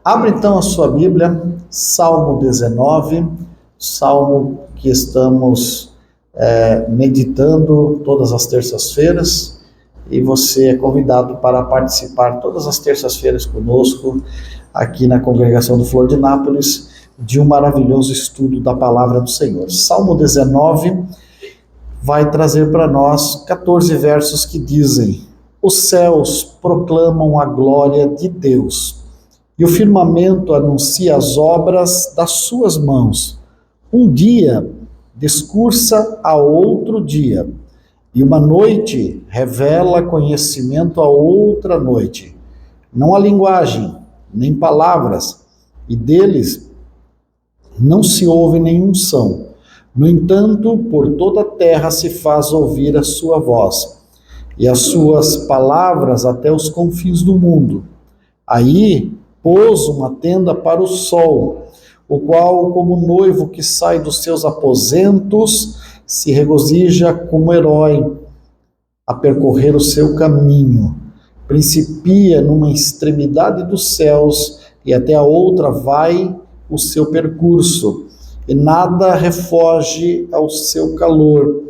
Abre então a sua Bíblia, Salmo 19, salmo que estamos meditando todas as terças-feiras, e você é convidado para participar todas as terças-feiras conosco, aqui na congregação do Florianópolis, de um maravilhoso estudo da palavra do Senhor. Salmo 19 vai trazer para nós 14 versos que dizem: os céus proclamam a glória de Deus, e o firmamento anuncia as obras das suas mãos. Um dia discursa a outro dia, e uma noite revela conhecimento a outra noite. Não há linguagem, nem palavras, e deles não se ouve nenhum som. No entanto, por toda a terra se faz ouvir a sua voz, e as suas palavras até os confins do mundo. Aí pôs uma tenda para o sol, o qual, como noivo que sai dos seus aposentos, se regozija como herói a percorrer o seu caminho. Principia numa extremidade dos céus e até a outra vai o seu percurso, e nada refoge ao seu calor.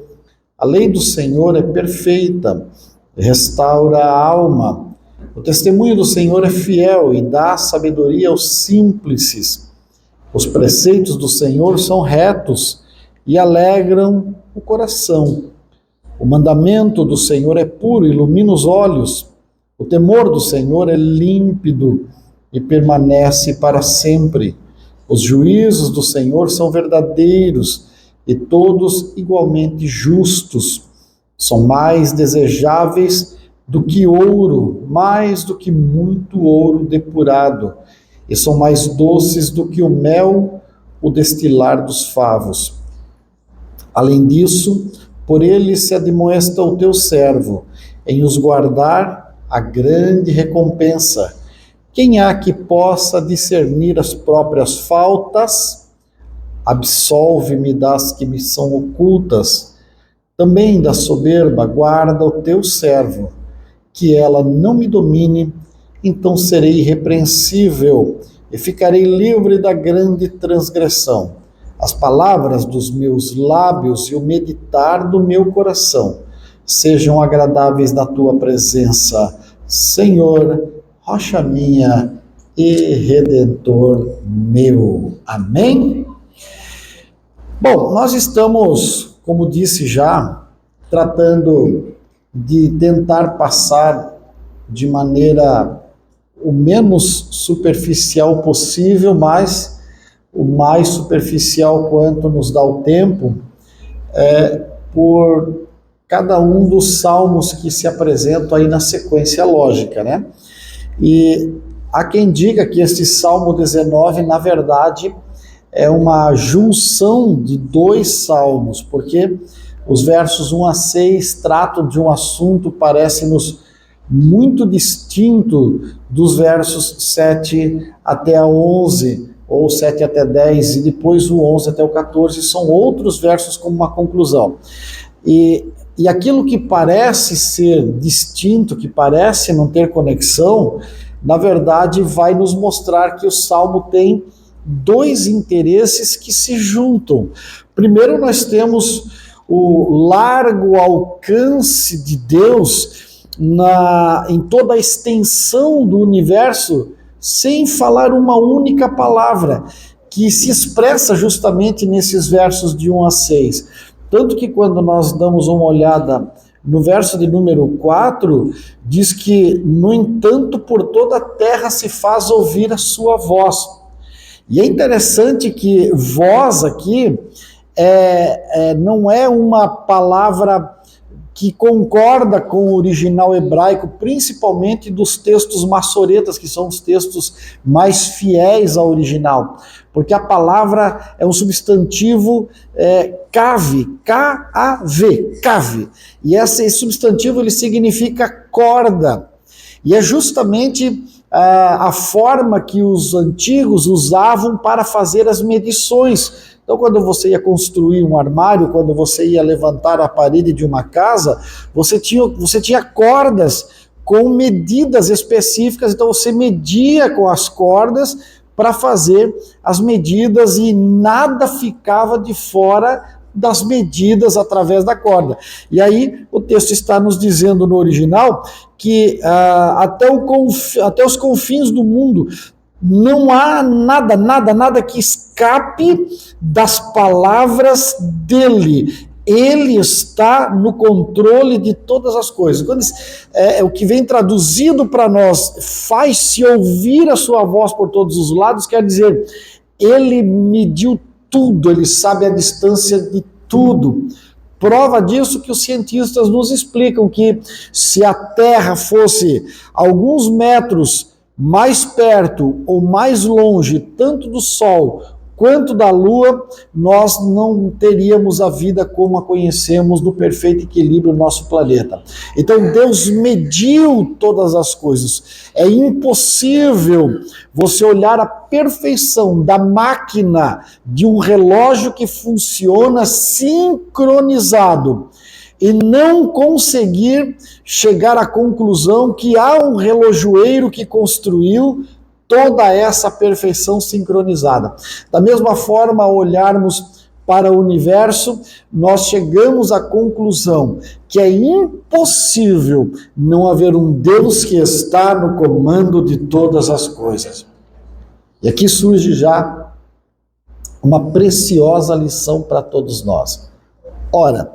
A lei do Senhor é perfeita, restaura a alma. O testemunho do Senhor é fiel e dá sabedoria aos simples. Os preceitos do Senhor são retos e alegram o coração. O mandamento do Senhor é puro, ilumina os olhos. O temor do Senhor é límpido e permanece para sempre. Os juízos do Senhor são verdadeiros e todos igualmente justos. São mais desejáveis do que ouro, mais do que muito ouro depurado, e são mais doces do que o mel, o destilar dos favos. Além disso, por ele se admoesta o teu servo, em os guardar a grande recompensa. Quem há que possa discernir as próprias faltas? Absolve-me das que me são ocultas. Também da soberba guarda o teu servo, que ela não me domine, então serei irrepreensível e ficarei livre da grande transgressão. As palavras dos meus lábios e o meditar do meu coração sejam agradáveis na tua presença, Senhor, rocha minha e redentor meu. Amém? Bom, nós estamos, como disse já, tratando de tentar passar de maneira o menos superficial possível, mas o mais superficial quanto nos dá o tempo, por cada um dos salmos que se apresentam aí na sequência lógica, né? E há quem diga que este Salmo 19, na verdade, é uma junção de dois salmos, porque os versos 1 a 6 tratam de um assunto, parece-nos muito distinto dos versos 7 até a 11, ou 7 até 10, e depois o 11 até o 14, são outros versos como uma conclusão. E aquilo que parece ser distinto, que parece não ter conexão, na verdade vai nos mostrar que o Salmo tem dois interesses que se juntam. Primeiro, nós temos o largo alcance de Deus em toda a extensão do universo, sem falar uma única palavra, que se expressa justamente nesses versos de 1 a 6. Tanto que quando nós damos uma olhada no verso de número 4, diz que, no entanto, por toda a terra se faz ouvir a sua voz. E é interessante que voz aqui não é uma palavra que concorda com o original hebraico, principalmente dos textos massoretas, que são os textos mais fiéis ao original, porque a palavra é um substantivo cave, K-A-V, cave, e esse substantivo ele significa corda, e é justamente a forma que os antigos usavam para fazer as medições. Então, quando você ia construir um armário, quando você ia levantar a parede de uma casa, você tinha cordas com medidas específicas. Então você media com as cordas para fazer as medidas e nada ficava de fora das medidas através da corda. E aí o texto está nos dizendo no original que até os confins do mundo não há nada que escape das palavras dele. Ele está no controle de todas as coisas. Quando o que vem traduzido para nós, faz-se ouvir a sua voz por todos os lados, quer dizer, ele mediu tudo, ele sabe a distância de tudo. Prova disso que os cientistas nos explicam que se a Terra fosse alguns metros mais perto ou mais longe, tanto do Sol quanto da Lua, nós não teríamos a vida como a conhecemos no perfeito equilíbrio do nosso planeta. Então Deus mediu todas as coisas. É impossível você olhar a perfeição da máquina de um relógio que funciona sincronizado e não conseguir chegar à conclusão que há um relojoeiro que construiu toda essa perfeição sincronizada. Da mesma forma, ao olharmos para o universo, nós chegamos à conclusão que é impossível não haver um Deus que está no comando de todas as coisas. E aqui surge já uma preciosa lição para todos nós. Ora,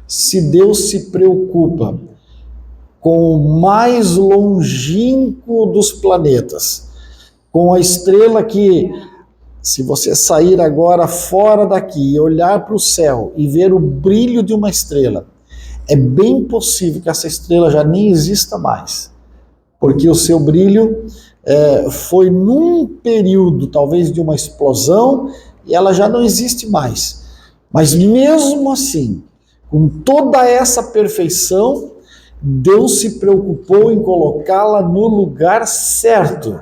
se Deus se preocupa com o mais longínquo dos planetas, com a estrela que, se você sair agora fora daqui e olhar para o céu e ver o brilho de uma estrela, é bem possível que essa estrela já nem exista mais, porque o seu brilho foi num período, talvez, de uma explosão, e ela já não existe mais. Mas mesmo assim, com toda essa perfeição, Deus se preocupou em colocá-la no lugar certo.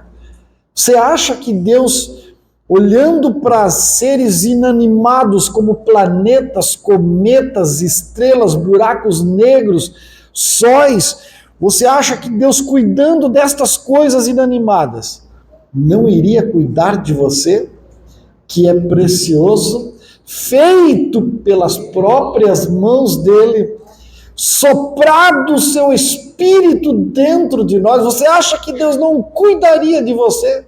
Você acha que Deus, olhando para seres inanimados como planetas, cometas, estrelas, buracos negros, sóis, você acha que Deus, cuidando destas coisas inanimadas, não iria cuidar de você, que é precioso, feito pelas próprias mãos dele, soprado o seu espírito dentro de nós? Você acha que Deus não cuidaria de você?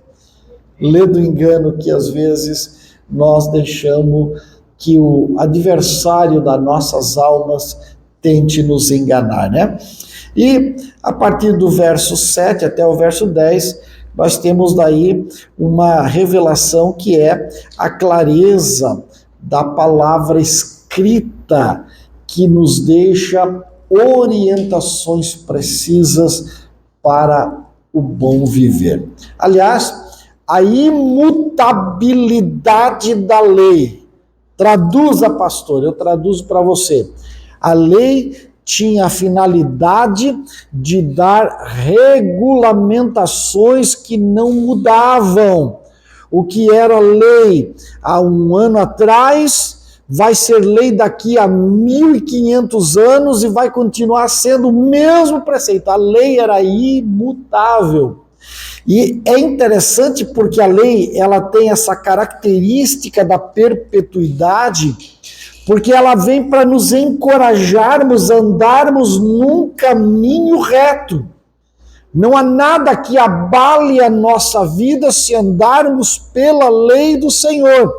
Lê do engano que às vezes nós deixamos que o adversário das nossas almas tente nos enganar, né? E a partir do verso 7 até o verso 10, nós temos daí uma revelação que é a clareza da palavra escrita, que nos deixa orientações precisas para o bom viver. Aliás, a imutabilidade da lei. Traduza, pastor, eu traduzo para você. A lei tinha a finalidade de dar regulamentações que não mudavam. O que era lei há um ano atrás vai ser lei daqui a 1.500 anos e vai continuar sendo o mesmo preceito. A lei era imutável. E é interessante porque a lei, ela tem essa característica da perpetuidade, porque ela vem para nos encorajarmos a andarmos num caminho reto. Não há nada que abale a nossa vida se andarmos pela lei do Senhor.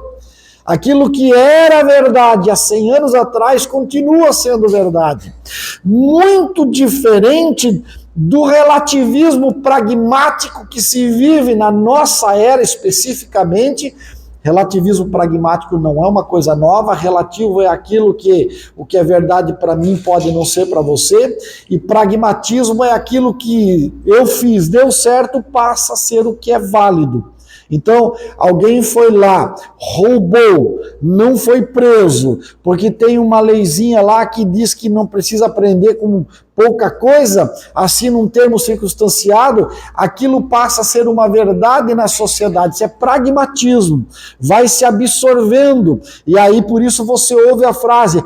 Aquilo que era verdade há 100 anos atrás continua sendo verdade. Muito diferente do relativismo pragmático que se vive na nossa era especificamente. Relativismo pragmático não é uma coisa nova, relativo é aquilo que o que é verdade para mim pode não ser para você, e pragmatismo é aquilo que eu fiz, deu certo, passa a ser o que é válido. Então, alguém foi lá, roubou, não foi preso, porque tem uma leizinha lá que diz que não precisa aprender com pouca coisa, assina um termo circunstanciado, aquilo passa a ser uma verdade na sociedade. Isso é pragmatismo, vai se absorvendo, e aí por isso você ouve a frase,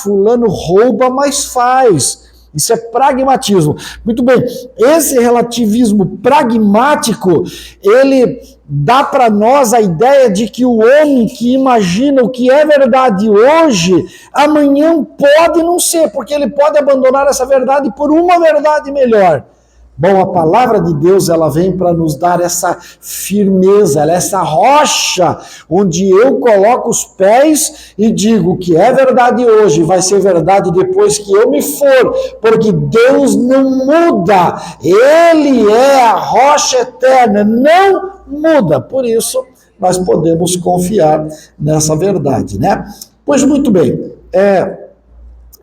fulano rouba, mas faz. Isso é pragmatismo. Muito bem, esse relativismo pragmático, ele dá para nós a ideia de que o homem que imagina o que é verdade hoje, amanhã pode não ser, porque ele pode abandonar essa verdade por uma verdade melhor. Bom, a palavra de Deus, ela vem para nos dar essa firmeza, essa rocha, onde eu coloco os pés e digo que é verdade hoje, vai ser verdade depois que eu me for, porque Deus não muda, Ele é a rocha eterna, não muda, por isso nós podemos confiar nessa verdade, né? Pois muito bem, é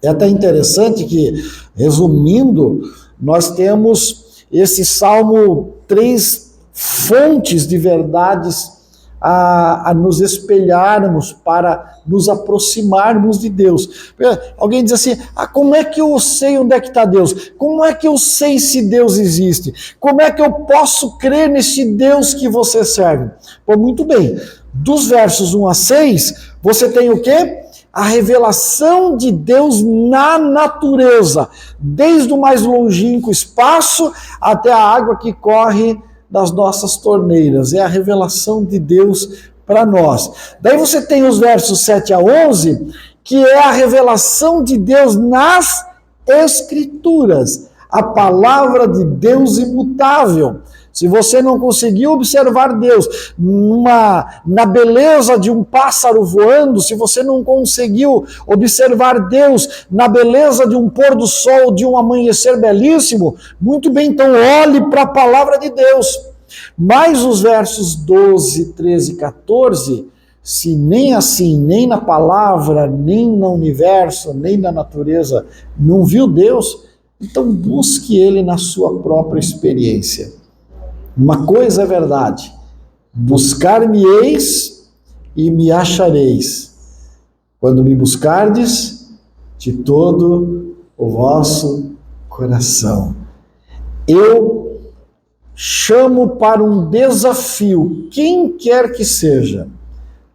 até interessante que, resumindo, nós temos esse Salmo 3 fontes de verdades a nos espelharmos para nos aproximarmos de Deus. Alguém diz assim, como é que eu sei onde é que está Deus? Como é que eu sei se Deus existe? Como é que eu posso crer nesse Deus que você serve? Bom, muito bem, dos versos 1 a 6, você tem o quê? A revelação de Deus na natureza, desde o mais longínquo espaço até a água que corre das nossas torneiras. É a revelação de Deus para nós. Daí você tem os versos 7 a 11, que é a revelação de Deus nas Escrituras, a palavra de Deus imutável. Se você não conseguiu observar Deus na beleza de um pássaro voando, se você não conseguiu observar Deus na beleza de um pôr do sol, de um amanhecer belíssimo, muito bem, então olhe para a palavra de Deus. Mas os versos 12, 13 e 14, se nem assim, nem na palavra, nem no universo, nem na natureza, não viu Deus, então busque Ele na sua própria experiência. Uma coisa é verdade, buscar-me-eis e me achareis, quando me buscardes de todo o vosso coração. Eu chamo para um desafio, quem quer que seja,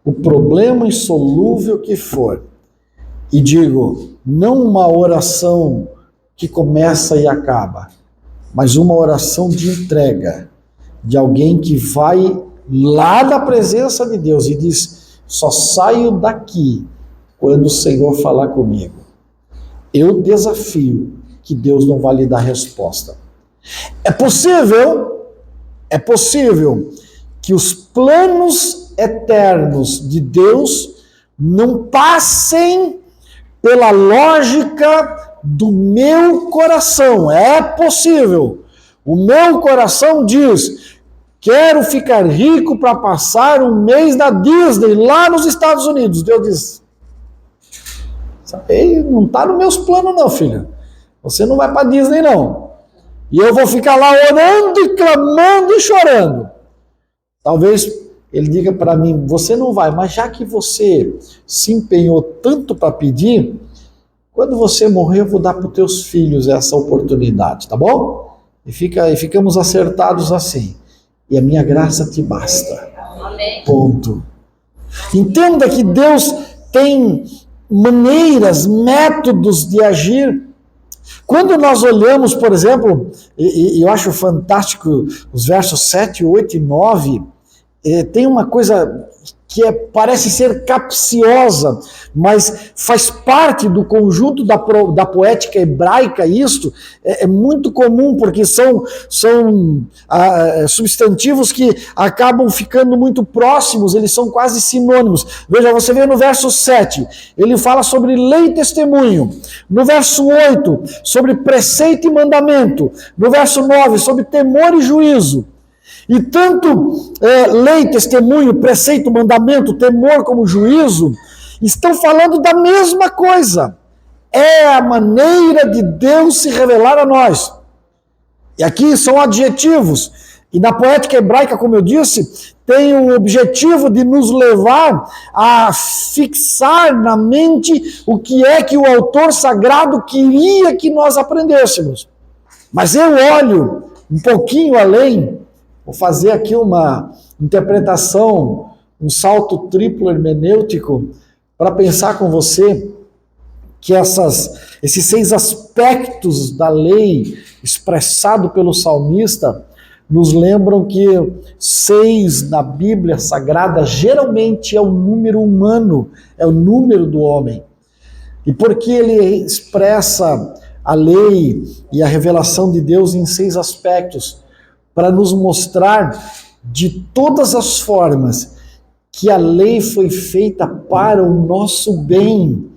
o problema insolúvel que for, e digo, não uma oração que começa e acaba, mas uma oração de entrega, de alguém que vai lá da presença de Deus e diz, só saio daqui quando o Senhor falar comigo. Eu desafio que Deus não vai lhe dar resposta. É possível que os planos eternos de Deus não passem pela lógica do meu coração. É possível. O meu coração diz, quero ficar rico para passar um mês na Disney, lá nos Estados Unidos. Deus diz, não está nos meus planos não, filho. Você não vai para Disney não. E eu vou ficar lá orando e clamando e chorando. Talvez ele diga para mim, você não vai, mas já que você se empenhou tanto para pedir, quando você morrer eu vou dar para os teus filhos essa oportunidade, tá bom? E ficamos acertados assim. E a minha graça te basta. Amém. Ponto. Entenda que Deus tem maneiras, métodos de agir. Quando nós olhamos, por exemplo, e eu acho fantástico os versos 7, 8 e 9, tem uma coisa que parece ser capciosa, mas faz parte do conjunto da poética hebraica. Isto é muito comum, porque são substantivos que acabam ficando muito próximos, eles são quase sinônimos. Veja, você vê no verso 7, ele fala sobre lei e testemunho. No verso 8, sobre preceito e mandamento. No verso 9, sobre temor e juízo. E tanto lei, testemunho, preceito, mandamento, temor como juízo, estão falando da mesma coisa. É a maneira de Deus se revelar a nós. E aqui são adjetivos. E na poética hebraica, como eu disse, tem o objetivo de nos levar a fixar na mente o que é que o autor sagrado queria que nós aprendêssemos. Mas eu olho um pouquinho além. Vou fazer aqui uma interpretação, um salto triplo hermenêutico, para pensar com você que esses 6 aspectos da lei expressado pelo salmista nos lembram que 6 na Bíblia Sagrada geralmente é o número humano, é o número do homem. E porque ele expressa a lei e a revelação de Deus em 6 aspectos, para nos mostrar de todas as formas que a lei foi feita para o nosso bem.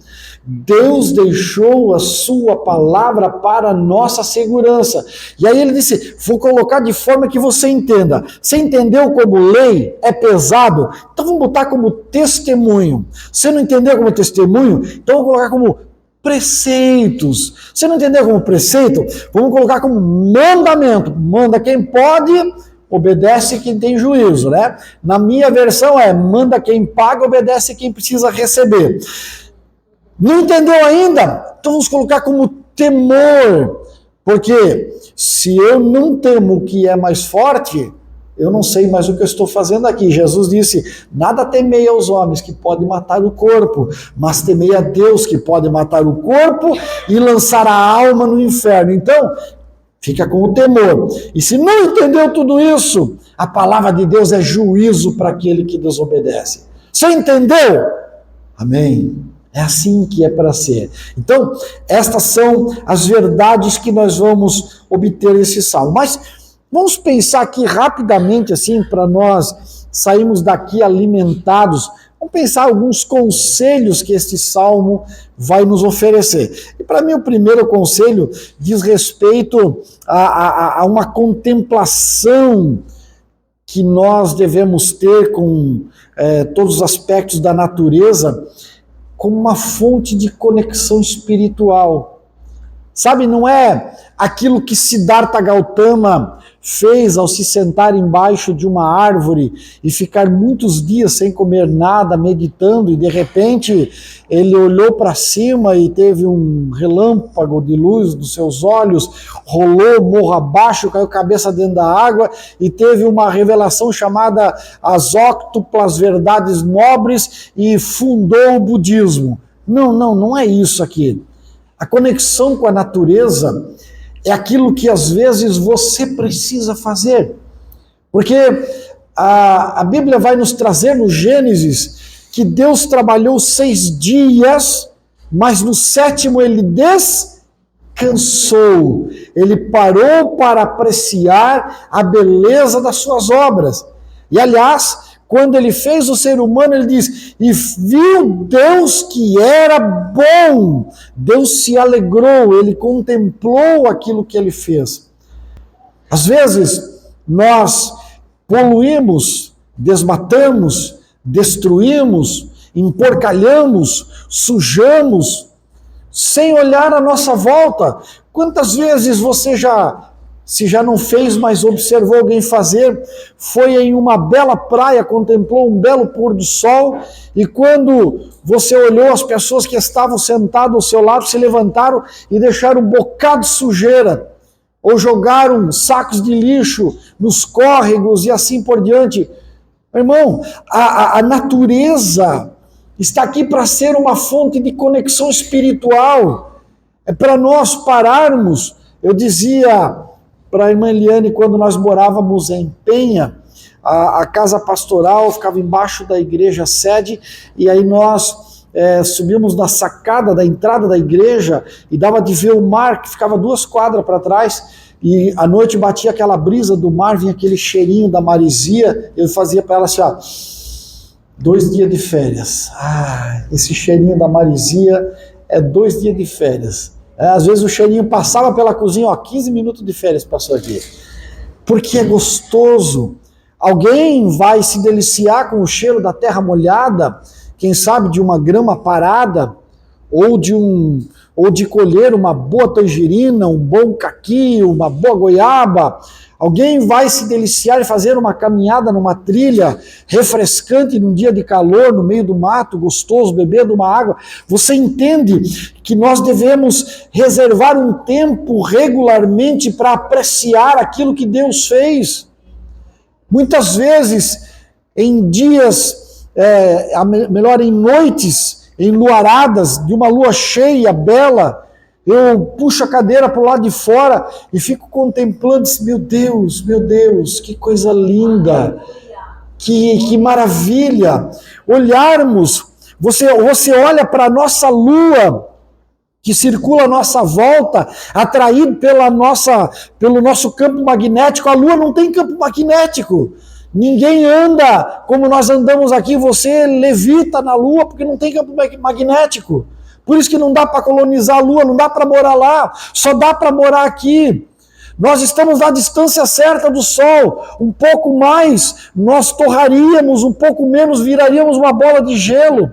Deus deixou a sua palavra para a nossa segurança. E aí ele disse, vou colocar de forma que você entenda. Você entendeu como lei é pesado? Então vamos botar como testemunho. Você não entendeu como testemunho? Então vamos colocar como preceitos. Você não entendeu como preceito? Vamos colocar como mandamento. Manda quem pode, obedece quem tem juízo, né? Na minha versão manda quem paga, obedece quem precisa receber. Não entendeu ainda? Então vamos colocar como temor. Porque se eu não temo o que é mais forte, eu não sei mais o que eu estou fazendo aqui. Jesus disse, nada temei aos homens que podem matar o corpo, mas temei a Deus que pode matar o corpo e lançar a alma no inferno. Então, fica com o temor. E se não entendeu tudo isso, a palavra de Deus é juízo para aquele que desobedece. Você entendeu? Amém. É assim que é para ser. Então, estas são as verdades que nós vamos obter nesse salmo. Mas vamos pensar aqui rapidamente, assim, para nós sairmos daqui alimentados. Vamos pensar alguns conselhos que este salmo vai nos oferecer. E para mim o primeiro conselho diz respeito a uma contemplação que nós devemos ter com todos os aspectos da natureza, como uma fonte de conexão espiritual. Sabe, não é aquilo que Siddhartha Gautama fez ao se sentar embaixo de uma árvore e ficar muitos dias sem comer nada, meditando, e de repente ele olhou para cima e teve um relâmpago de luz dos seus olhos, rolou morro abaixo, caiu cabeça dentro da água e teve uma revelação chamada As Óctuplas Verdades Nobres e fundou o budismo. Não é isso aqui. A conexão com a natureza é aquilo que às vezes você precisa fazer. Porque a Bíblia vai nos trazer no Gênesis que Deus trabalhou 6 dias, mas no 7º ele descansou. Ele parou para apreciar a beleza das suas obras. E aliás, quando ele fez o ser humano, ele diz, e viu Deus que era bom. Deus se alegrou, ele contemplou aquilo que ele fez. Às vezes, nós poluímos, desmatamos, destruímos, emporcalhamos, sujamos, sem olhar à nossa volta. Quantas vezes você se já não fez, mas observou alguém fazer, foi em uma bela praia, contemplou um belo pôr do sol, e quando você olhou, as pessoas que estavam sentadas ao seu lado se levantaram e deixaram um bocado de sujeira, ou jogaram sacos de lixo nos córregos e assim por diante. Irmão, a natureza está aqui para ser uma fonte de conexão espiritual. É para nós pararmos. Eu dizia para a irmã Eliane, quando nós morávamos em Penha, a casa pastoral ficava embaixo da igreja sede, e aí nós subimos na sacada da entrada da igreja e dava de ver o mar, que ficava 2 quadras para trás, e à noite batia aquela brisa do mar, vinha aquele cheirinho da maresia, eu fazia para ela assim, ó, 2 dias de férias. Esse cheirinho da maresia é 2 dias de férias. Às vezes o cheirinho passava pela cozinha, 15 minutos de férias passou aqui. Porque é gostoso. Alguém vai se deliciar com o cheiro da terra molhada, quem sabe de uma grama parada, ou de colher uma boa tangerina, um bom caqui, uma boa goiaba. Alguém vai se deliciar e fazer uma caminhada numa trilha refrescante num dia de calor, no meio do mato, gostoso, beber de uma água. Você entende que nós devemos reservar um tempo regularmente para apreciar aquilo que Deus fez. Muitas vezes, em dias, melhor, em noites enluaradas, de uma lua cheia, bela, eu puxo a cadeira para o lado de fora e fico contemplando, meu Deus, que coisa linda, que maravilha. Olharmos, você olha para a nossa lua, que circula à nossa volta, atraído pelo nosso campo magnético. A lua não tem campo magnético. Ninguém anda como nós andamos aqui, você levita na lua porque não tem campo magnético. Por isso que não dá para colonizar a lua, não dá para morar lá, só dá para morar aqui. Nós estamos na distância certa do Sol, um pouco mais nós torraríamos, um pouco menos viraríamos uma bola de gelo.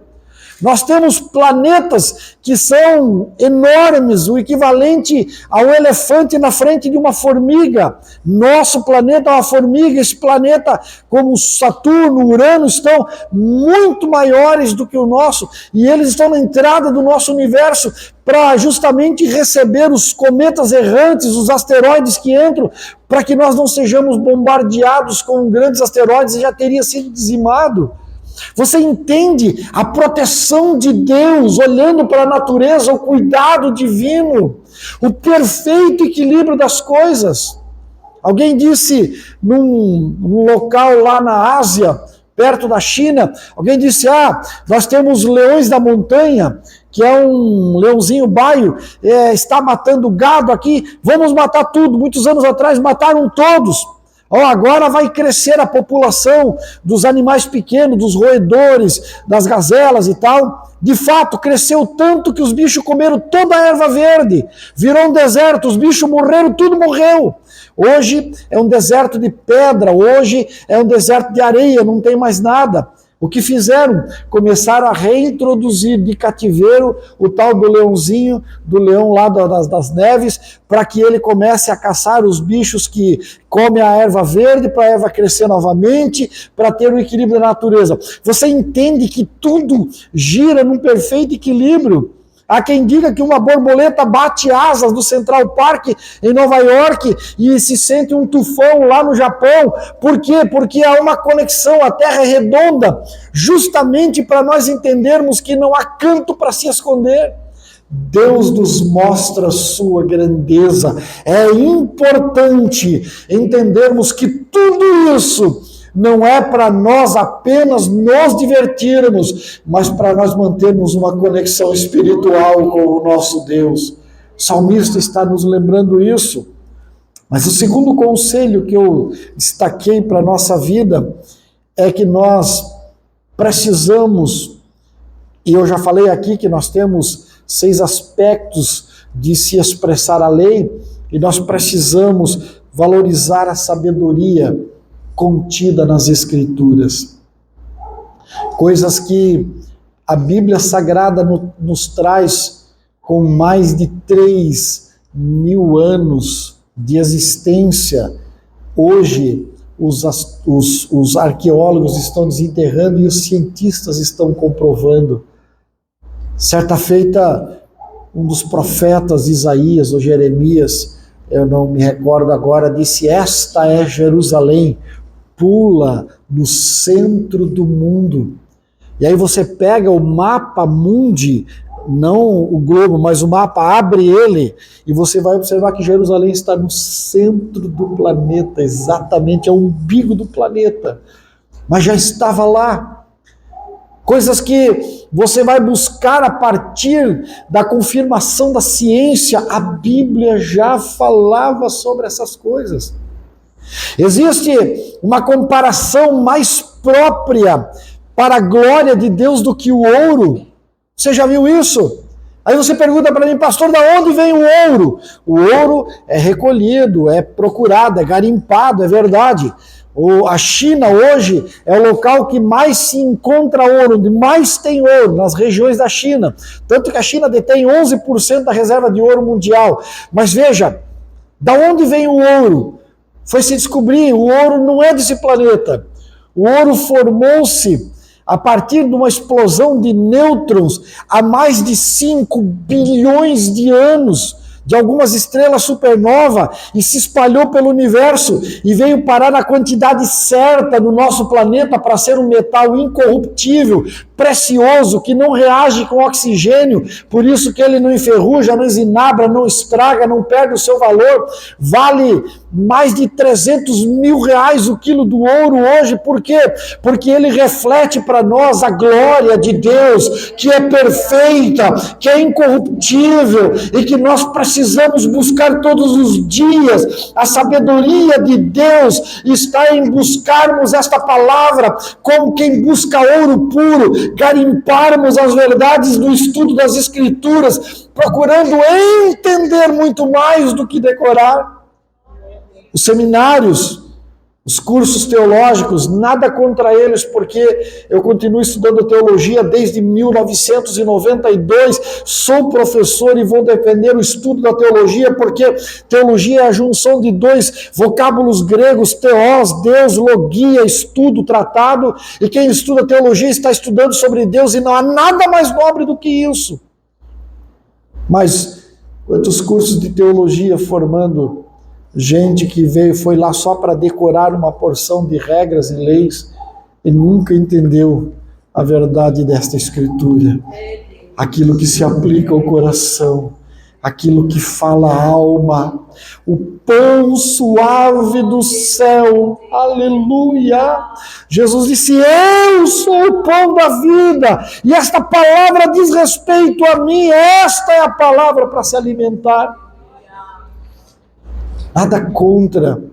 Nós temos planetas que são enormes, o equivalente ao elefante na frente de uma formiga. Nosso planeta é uma formiga, esse planeta, como Saturno, Urano, estão muito maiores do que o nosso, e eles estão na entrada do nosso universo para justamente receber os cometas errantes, os asteroides que entram, para que nós não sejamos bombardeados com grandes asteroides e já teria sido dizimado. Você entende a proteção de Deus, olhando para a natureza, o cuidado divino, o perfeito equilíbrio das coisas. Alguém disse num local lá na Ásia, perto da China, alguém disse, nós temos leões da montanha, que é um leãozinho baio, está matando gado aqui, vamos matar tudo. Muitos anos atrás mataram todos. Agora vai crescer a população dos animais pequenos, dos roedores, das gazelas e tal. De fato, cresceu tanto que os bichos comeram toda a erva verde. Virou um deserto, os bichos morreram, tudo morreu. Hoje é um deserto de pedra, hoje é um deserto de areia, não tem mais nada. O que fizeram? Começaram a reintroduzir de cativeiro o tal do leãozinho, do leão lá das neves, para que ele comece a caçar os bichos que comem a erva verde, para a erva crescer novamente, para ter o equilíbrio da natureza. Você entende que tudo gira num perfeito equilíbrio? Há quem diga que uma borboleta bate asas no Central Park em Nova York e se sente um tufão lá no Japão. Por quê? Porque há uma conexão, a Terra é redonda, justamente para nós entendermos que não há canto para se esconder. Deus nos mostra a sua grandeza. É importante entendermos que tudo isso não é para nós apenas nos divertirmos, mas para nós mantermos uma conexão espiritual com o nosso Deus. O salmista está nos lembrando isso. Mas o segundo conselho que eu destaquei para a nossa vida é que nós precisamos, e eu já falei aqui que nós temos 6 aspectos de se expressar a lei, e nós precisamos valorizar a sabedoria contida nas Escrituras. Coisas que a Bíblia Sagrada nos traz com mais de 3.000 anos de existência. Hoje, os arqueólogos estão desenterrando e os cientistas estão comprovando. Certa feita, um dos profetas, Isaías ou Jeremias, eu não me recordo agora, disse: esta é Jerusalém, pula no centro do mundo. E aí você pega o mapa mundi, não o globo, mas o mapa, abre ele, e você vai observar que Jerusalém está no centro do planeta, exatamente, é o umbigo do planeta. Mas já estava lá. Coisas que você vai buscar a partir da confirmação da ciência, a Bíblia já falava sobre essas coisas. Existe uma comparação mais própria para a glória de Deus do que o ouro. Você já viu isso? Aí você pergunta para mim, pastor, de onde vem o ouro? O ouro é recolhido, é procurado, é garimpado, é verdade. A China hoje é o local que mais se encontra ouro, onde mais tem ouro, nas regiões da China. Tanto que a China detém 11% da reserva de ouro mundial. Mas veja, da onde vem o ouro? Foi se descobrir, o ouro não é desse planeta. O ouro formou-se a partir de uma explosão de nêutrons há mais de 5 bilhões de anos, de algumas estrelas supernova, e se espalhou pelo universo e veio parar na quantidade certa no nosso planeta para ser um metal incorruptível, precioso, que não reage com oxigênio, por isso que ele não enferruja, não esinabra, não estraga, não perde o seu valor, vale mais de 300 mil reais o quilo do ouro hoje. Por quê? Porque ele reflete para nós a glória de Deus, que é perfeita, que é incorruptível, e que nós precisamos buscar todos os dias. A sabedoria de Deus está em buscarmos esta palavra como quem busca ouro puro, garimparmos as verdades do estudo das Escrituras, procurando entender muito mais do que decorar. Os seminários, os cursos teológicos, nada contra eles, porque eu continuo estudando teologia desde 1992, sou professor e vou defender o estudo da teologia, porque teologia é a junção de dois vocábulos gregos, teós, Deus, logia, estudo, tratado, e quem estuda teologia está estudando sobre Deus, e não há nada mais nobre do que isso. Mas quantos cursos de teologia formando gente que foi lá só para decorar uma porção de regras e leis e nunca entendeu a verdade desta Escritura. Aquilo que se aplica ao coração, aquilo que fala a alma, o pão suave do céu, aleluia. Jesus disse: eu sou o pão da vida, e esta palavra diz respeito a mim, esta é a palavra para se alimentar. Nada contra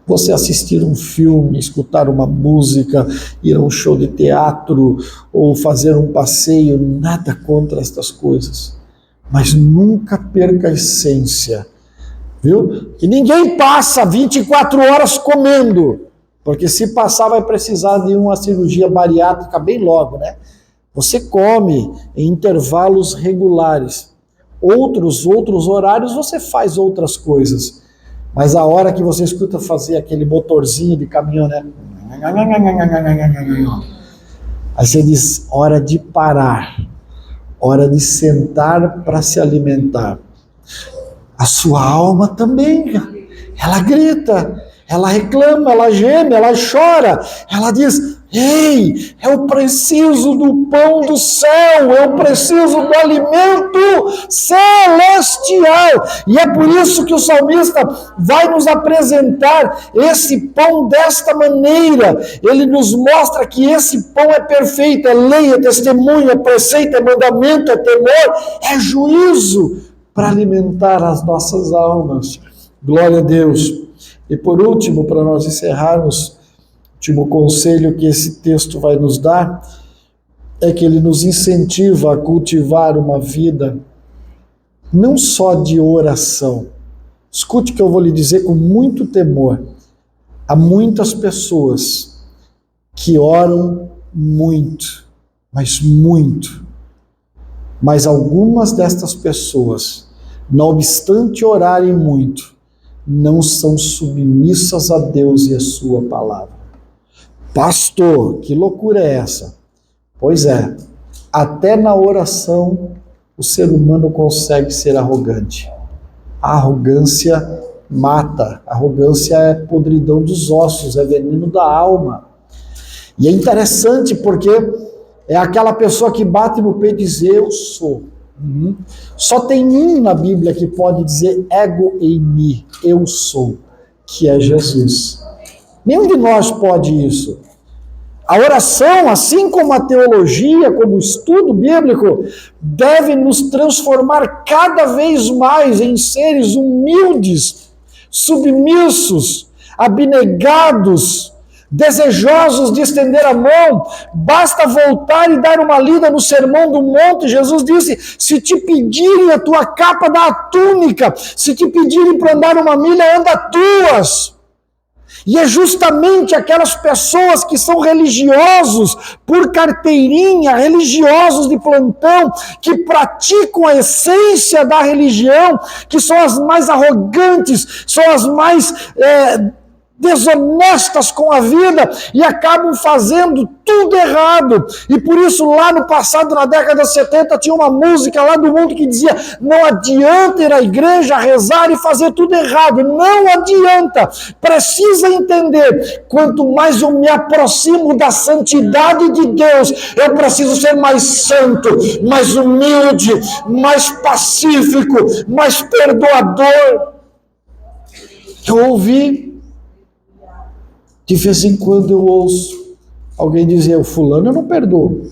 você assistir um filme, escutar uma música, ir a um show de teatro ou fazer um passeio, nada contra estas coisas. Mas nunca perca a essência, viu? E ninguém passa 24 horas comendo, porque se passar vai precisar de uma cirurgia bariátrica bem logo, né? Você come em intervalos regulares. Outros horários você faz outras coisas, mas a hora que você escuta fazer aquele motorzinho de caminhão, né? Aí você diz: hora de parar, hora de sentar para se alimentar. A sua alma também, ela grita, ela reclama, ela geme, ela chora, ela diz: ei, eu preciso do pão do céu, eu preciso do alimento celestial. E é por isso que o salmista vai nos apresentar esse pão desta maneira. Ele nos mostra que esse pão é perfeito, é lei, é testemunho, é preceito, é mandamento, é temor, é juízo para alimentar as nossas almas. Glória a Deus. E por último, para nós encerrarmos, último conselho que esse texto vai nos dar é que ele nos incentiva a cultivar uma vida não só de oração. Escute o que eu vou lhe dizer com muito temor. Há muitas pessoas que oram muito, mas algumas destas pessoas, não obstante orarem muito, não são submissas a Deus e a sua palavra. Pastor, que loucura é essa? Pois é, até na oração o ser humano consegue ser arrogante. A arrogância mata, a arrogância é podridão dos ossos, é veneno da alma. E é interessante porque é aquela pessoa que bate no peito e diz: eu sou. Só tem um na Bíblia que pode dizer ego eimi, eu sou, que é Jesus. Nenhum de nós pode isso. A oração, assim como a teologia, como o estudo bíblico, deve nos transformar cada vez mais em seres humildes, submissos, abnegados, desejosos de estender a mão. Basta voltar e dar uma lida no Sermão do Monte. Jesus disse: se te pedirem a tua capa, dá a túnica. Se te pedirem para andar uma milha, anda duas. E é justamente aquelas pessoas que são religiosos por carteirinha, religiosos de plantão, que praticam a essência da religião, que são as mais arrogantes, são as mais desonestas com a vida e acabam fazendo tudo errado. E por isso lá no passado, na década de 70, tinha uma música lá do mundo que dizia: não adianta ir à igreja, rezar e fazer tudo errado. Não adianta. Precisa entender, quanto mais eu me aproximo da santidade de Deus, eu preciso ser mais santo, mais humilde, mais pacífico, mais perdoador. Eu ouvi, de vez em quando eu ouço alguém dizer: o fulano eu não perdoo,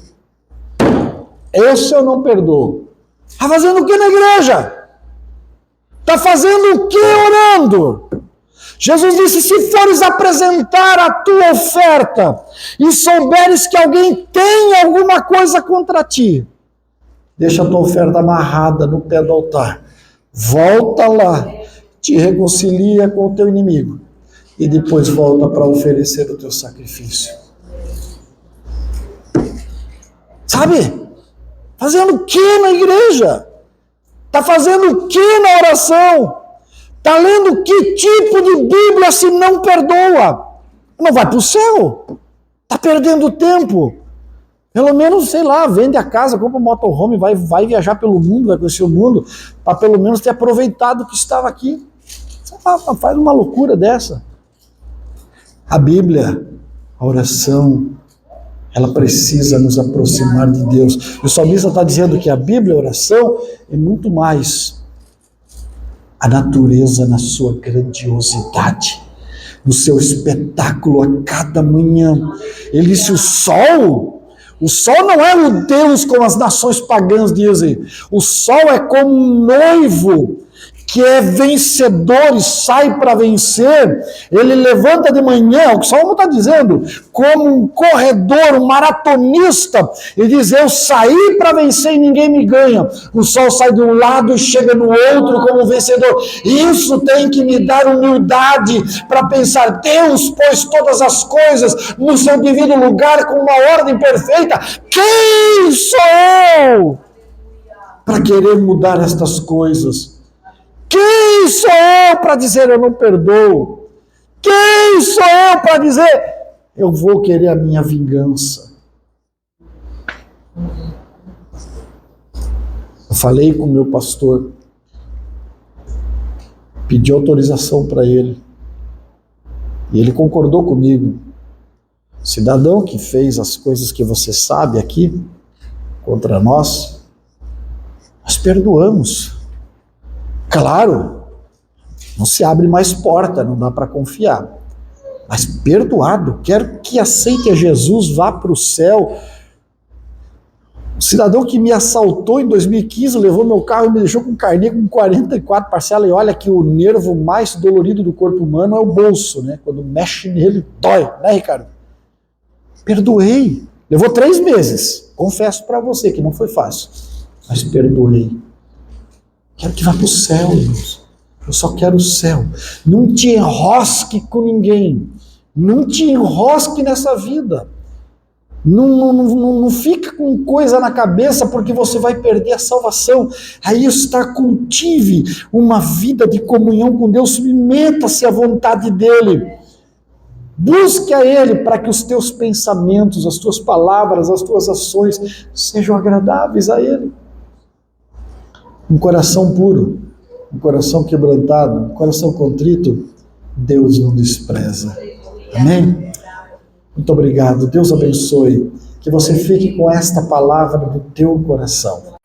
esse eu não perdoo. Está fazendo o que na igreja? Está fazendo o que orando? Jesus disse: se fores apresentar a tua oferta e souberes que alguém tem alguma coisa contra ti, deixa a tua oferta amarrada no pé do altar, volta lá, te reconcilia com o teu inimigo e depois volta para oferecer o teu sacrifício. Sabe? Fazendo o que na igreja? Está fazendo o que na oração? Está lendo que tipo de Bíblia se não perdoa? Não vai para o céu. Está perdendo tempo. Pelo menos, sei lá, vende a casa, compra um motorhome, vai viajar pelo mundo, vai conhecer o mundo, para pelo menos ter aproveitado o que estava aqui. Faz uma loucura dessa. A Bíblia, a oração, ela precisa nos aproximar de Deus. O salmista está dizendo que a Bíblia, a oração, é muito mais a natureza na sua grandiosidade, no seu espetáculo a cada manhã. Ele disse: o sol não é o Deus como as nações pagãs dizem. O sol é como um noivo que é vencedor e sai para vencer. Ele levanta de manhã, o que o Salmo está dizendo, como um corredor, um maratonista, e diz: eu saí para vencer e ninguém me ganha. O sol sai de um lado e chega no outro como vencedor. Isso tem que me dar humildade para pensar: Deus pôs todas as coisas no seu devido lugar com uma ordem perfeita. Quem sou eu para querer mudar estas coisas? Quem sou eu para dizer eu não perdoo? Quem sou eu para dizer eu vou querer a minha vingança? Eu falei com o meu pastor, pedi autorização para ele, e ele concordou comigo. Cidadão que fez as coisas que você sabe aqui contra nós perdoamos. Claro, não se abre mais porta, não dá para confiar. Mas perdoado, quero que aceite a Jesus, vá para o céu. O cidadão que me assaltou em 2015, levou meu carro e me deixou com carnê com 44 parcelas. E olha que o nervo mais dolorido do corpo humano é o bolso, né? Quando mexe nele, dói, né, Ricardo? Perdoei. Levou 3 meses. Confesso para você que não foi fácil, mas perdoei. Quero que vá para o céu, irmãos. Eu só quero o céu. Não te enrosque com ninguém. Não te enrosque nessa vida. Não fica com coisa na cabeça, porque você vai perder a salvação. Aí está, cultive uma vida de comunhão com Deus. Submeta-se à vontade dEle. Busque a Ele para que os teus pensamentos, as tuas palavras, as tuas ações sejam agradáveis a Ele. Um coração puro, um coração quebrantado, um coração contrito, Deus não despreza. Amém? Muito obrigado. Deus abençoe. Que você fique com esta palavra no teu coração.